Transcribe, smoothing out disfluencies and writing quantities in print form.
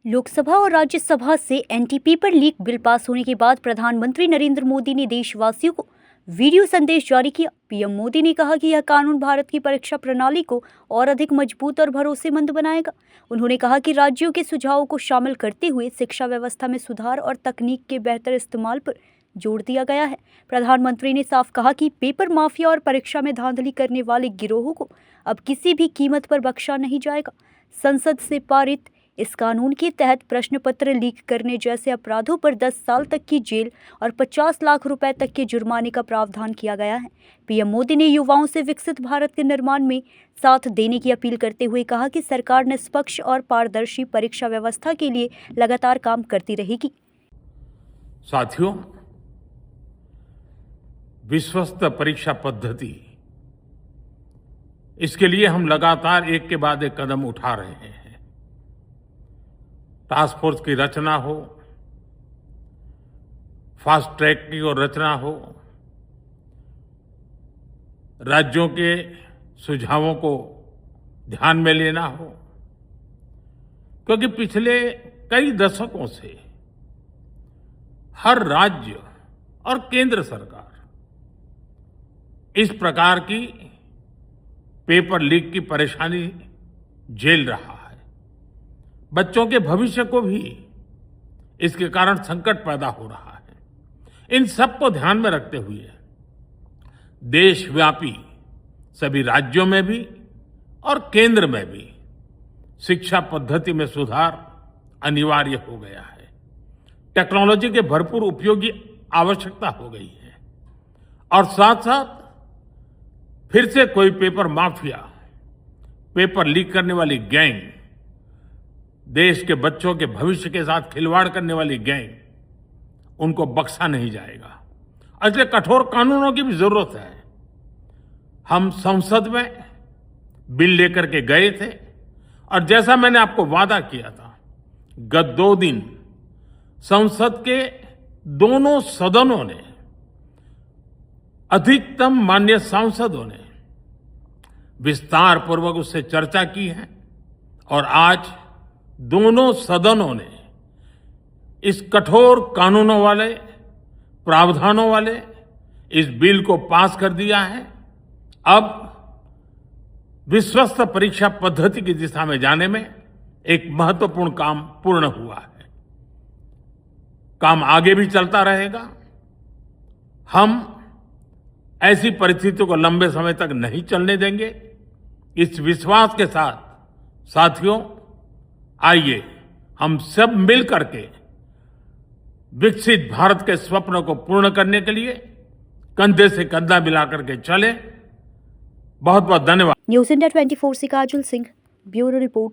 लोकसभा और राज्यसभा से anti paper leak bill pass होने के बाद प्रधानमंत्री नरेंद्र मोदी ने देशवासियों को वीडियो संदेश जारी किया। पीएम मोदी ने कहा कि यह कानून भारत की परीक्षा प्रणाली को और अधिक मजबूत और भरोसेमंद बनाएगा। उन्होंने कहा कि राज्यों के सुझावों को शामिल करते हुए शिक्षा व्यवस्था में सुधार और तकनीक के बेहतर इस्तेमाल पर जोर दिया गया है। प्रधानमंत्री ने साफ कहा कि पेपर माफिया और परीक्षा में धांधली करने वाले गिरोहों को अब किसी भी कीमत पर बख्शा नहीं जाएगा। संसद से पारित इस कानून के तहत प्रश्न पत्र लीक करने जैसे अपराधों पर 10 साल तक की जेल और 50 लाख रुपए तक के जुर्माने का प्रावधान किया गया है। पीएम मोदी ने युवाओं से विकसित भारत के निर्माण में साथ देने की अपील करते हुए कहा कि सरकार निष्पक्ष और पारदर्शी परीक्षा व्यवस्था के लिए लगातार काम करती रहेगी। साथियों, विश्वस्त परीक्षा पद्धति, इसके लिए हम लगातार एक के बाद एक कदम उठा रहे हैं। टास्क फोर्स की रचना हो, फास्ट ट्रैक की और रचना हो, राज्यों के सुझावों को ध्यान में लेना हो, क्योंकि पिछले कई दशकों से हर राज्य और केंद्र सरकार इस प्रकार की पेपर लीक की परेशानी झेल रहा है। बच्चों के भविष्य को भी इसके कारण संकट पैदा हो रहा है। इन सब को ध्यान में रखते हुए देशव्यापी सभी राज्यों में भी और केंद्र में भी शिक्षा पद्धति में सुधार अनिवार्य हो गया है। टेक्नोलॉजी के भरपूर उपयोग की आवश्यकता हो गई है और साथ साथ फिर से कोई पेपर माफिया, पेपर लीक करने वाली गैंग, देश के बच्चों के भविष्य के साथ खिलवाड़ करने वाली गैंग, उनको बख्शा नहीं जाएगा। इसलिए कठोर कानूनों की भी जरूरत है। हम संसद में बिल लेकर के गए थे और जैसा मैंने आपको वादा किया था, गत 2 दिन संसद के दोनों सदनों ने, अधिकतम माननीय सांसदों ने विस्तार पूर्वक उससे चर्चा की है और आज दोनों सदनों ने इस कठोर कानूनों वाले, प्रावधानों वाले इस बिल को पास कर दिया है। अब विश्वस्त परीक्षा पद्धति की दिशा में जाने में एक महत्वपूर्ण काम पूर्ण हुआ है। काम आगे भी चलता रहेगा। हम ऐसी परिस्थितियों को लंबे समय तक नहीं चलने देंगे। इस विश्वास के साथ साथियों, आइए हम सब मिल करके विकसित भारत के स्वप्न को पूर्ण करने के लिए कंधे से कंधा मिलाकर के चलें। बहुत बहुत धन्यवाद। न्यूज़ इंडिया 24 से काजल सिंह, ब्यूरो रिपोर्ट।